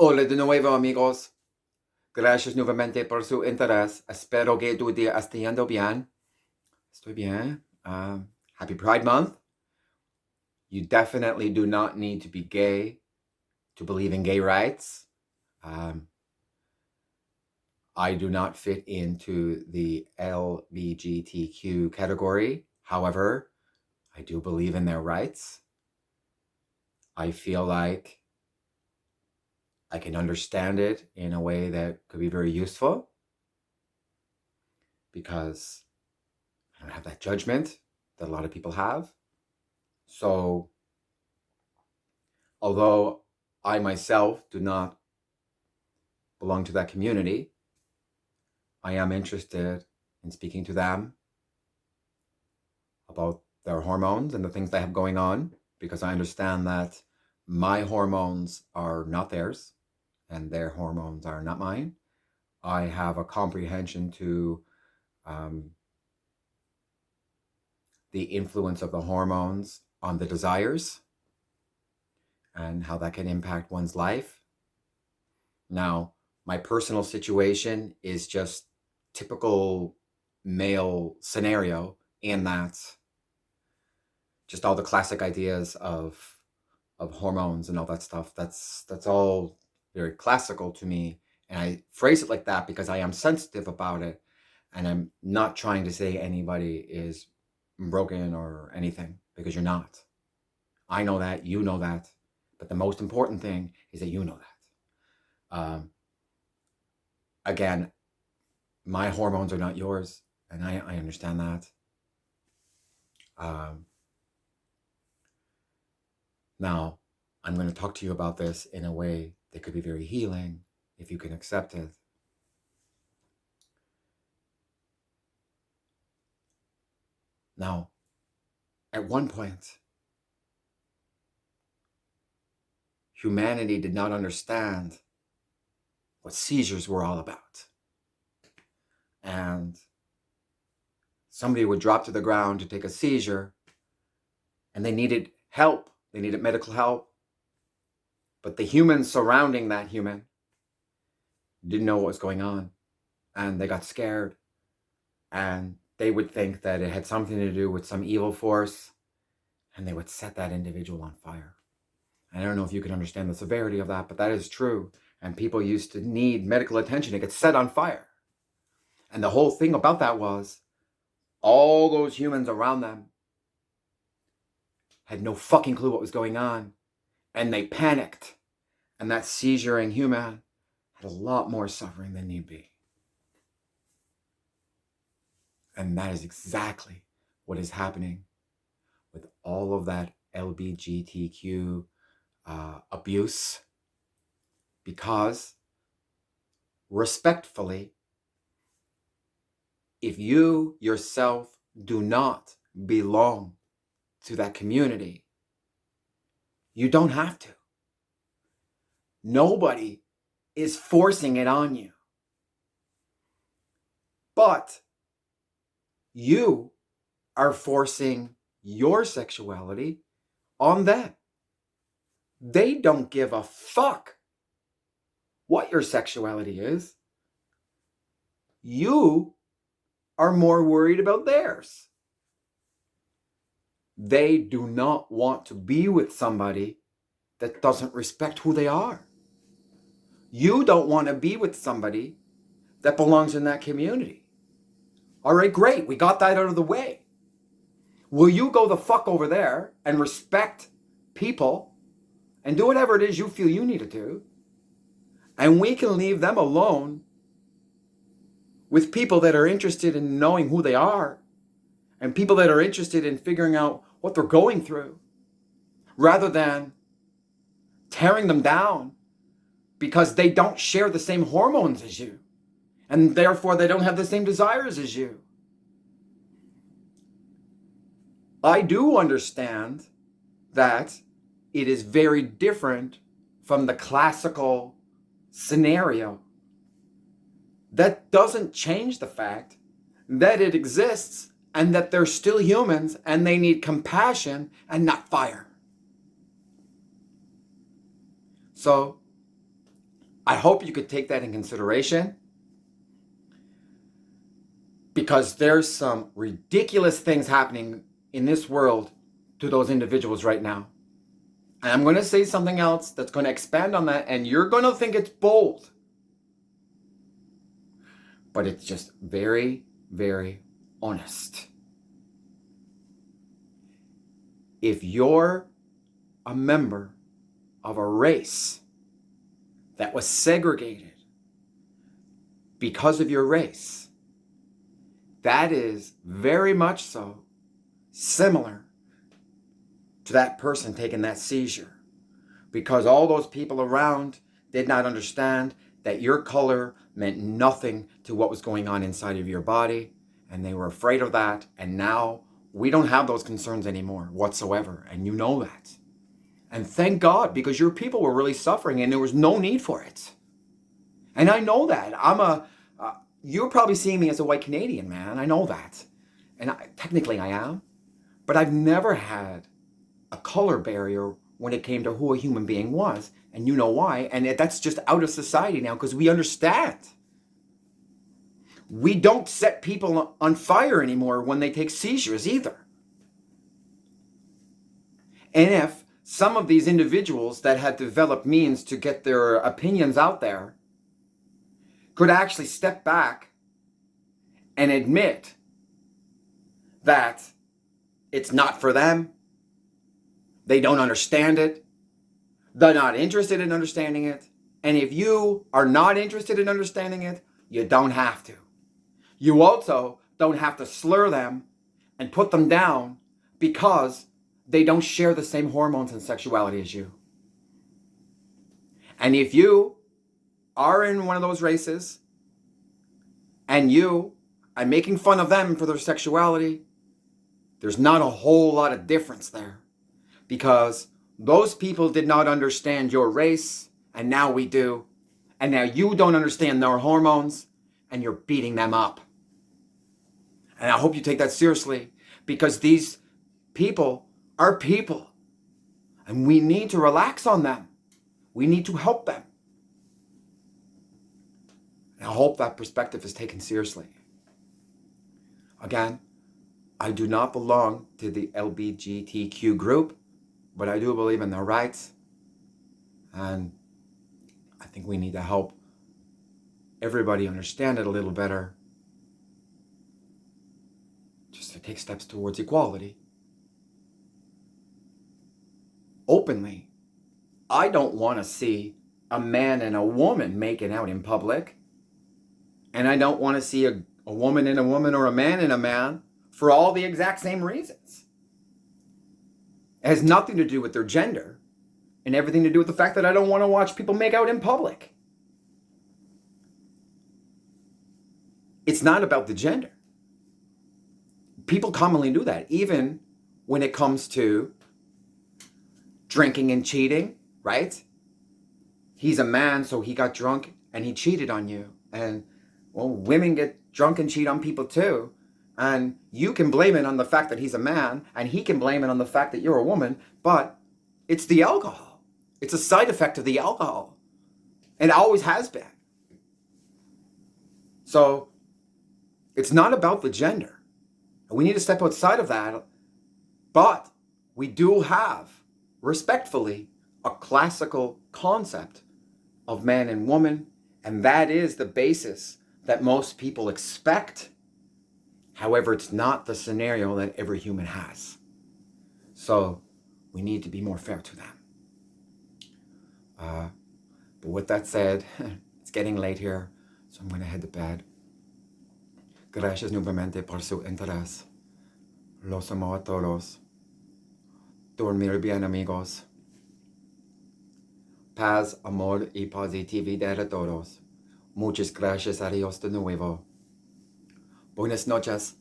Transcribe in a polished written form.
Hola de nuevo, amigos. Gracias nuevamente por su interés. Espero que tu día esté yendo bien. Estoy bien. Happy Pride Month. You definitely do not need to be gay to believe in gay rights. I do not fit into the LGBTQ category. However, I do believe in their rights. I feel like I can understand it in a way that could be very useful because I don't have that judgment that a lot of people have. So, although I myself do not belong to that community, I am interested in speaking to them about their hormones and the things they have going on, because I understand that my hormones are not theirs and their hormones are not mine. I have a comprehension to the influence of the hormones on the desires and how that can impact one's life. Now, my personal situation is just typical male scenario, in that just all the classic ideas of hormones and all that stuff, that's all very classical to me. And I phrase it like that because I am sensitive about it, and I'm not trying to say anybody is broken or anything, because you're not. I know that, you know that, but the most important thing is that you know that. Again, my hormones are not yours, and I understand that. Now, I'm going to talk to you about this in a way that could be very healing, if you can accept it. Now, at one point, humanity did not understand what seizures were all about. And somebody would drop to the ground to take a seizure, and they needed help. They needed medical help. But the humans surrounding that human didn't know what was going on, and they got scared, and they would think that it had something to do with some evil force, and they would set that individual on fire. I don't know if you can understand the severity of that, but that is true. And people used to need medical attention to get set on fire. And the whole thing about that was all those humans around them had no fucking clue what was going on, and they panicked. And that seizuring human had a lot more suffering than need be. And that is exactly what is happening with all of that LGBTQ abuse, because respectfully, if you yourself do not belong to that community, you don't have to. Nobody is forcing it on you. But you are forcing your sexuality on them. They don't give a fuck what your sexuality is. You are more worried about theirs. They do not want to be with somebody that doesn't respect who they are. You don't want to be with somebody that belongs in that community. All right, great. We got that out of the way. Will you go the fuck over there and respect people and do whatever it is you feel you need to do? And we can leave them alone with people that are interested in knowing who they are, and people that are interested in figuring out what they're going through, rather than tearing them down because they don't share the same hormones as you, and therefore they don't have the same desires as you. I do understand that it is very different from the classical scenario. That doesn't change the fact that it exists and that they're still humans and they need compassion and not fire. So I hope you could take that in consideration, because there's some ridiculous things happening in this world to those individuals right now. And I'm going to say something else that's going to expand on that, and you're going to think it's bold. But it's just very, very honest. If you're a member of a race that was segregated because of your race, that is very much so similar to that person taking that seizure, because all those people around did not understand that your color meant nothing to what was going on inside of your body, and they were afraid of that. And now we don't have those concerns anymore whatsoever, and you know that. And thank God, because your people were really suffering and there was no need for it. And I know that. You're probably seeing me as a white Canadian, man. I know that. And technically I am. But I've never had a color barrier when it came to who a human being was. And you know why. And that's just out of society now, because we understand. We don't set people on fire anymore when they take seizures either. And if some of these individuals that had developed means to get their opinions out there could actually step back and admit that it's not for them, they don't understand it, they're not interested in understanding it, and if you are not interested in understanding it, you don't have to. You also don't have to slur them and put them down because they don't share the same hormones and sexuality as you. And if you are in one of those races and you are making fun of them for their sexuality, there's not a whole lot of difference there, because those people did not understand your race, and now we do. And now you don't understand their hormones, and you're beating them up. And I hope you take that seriously, because these people are people, and we need to relax on them. We need to help them. And I hope that perspective is taken seriously. Again, I do not belong to the LGBTQ group, but I do believe in their rights. And I think we need to help everybody understand it a little better, just to take steps towards equality. Openly, I don't want to see a man and a woman making out in public. And I don't want to see a woman and a woman or a man and a man for all the exact same reasons. It has nothing to do with their gender and everything to do with the fact that I don't want to watch people make out in public. It's not about the gender. People commonly do that, even when it comes to drinking and cheating, right? He's a man, so he got drunk and he cheated on you. And, well, women get drunk and cheat on people too. And you can blame it on the fact that he's a man, and he can blame it on the fact that you're a woman, but it's the alcohol. It's a side effect of the alcohol. And it always has been. So it's not about the gender. We need to step outside of that. But we do have, respectfully, a classical concept of man and woman, and that is the basis that most people expect. However, it's not the scenario that every human has. So we need to be more fair to them. But with that said, it's getting late here, so I'm going to head to bed. Gracias nuevamente por su interés. Los amo a todos. Dormir bien, amigos. Paz, amor y positividad a todos. Muchas gracias a Dios de nuevo. Buenas noches.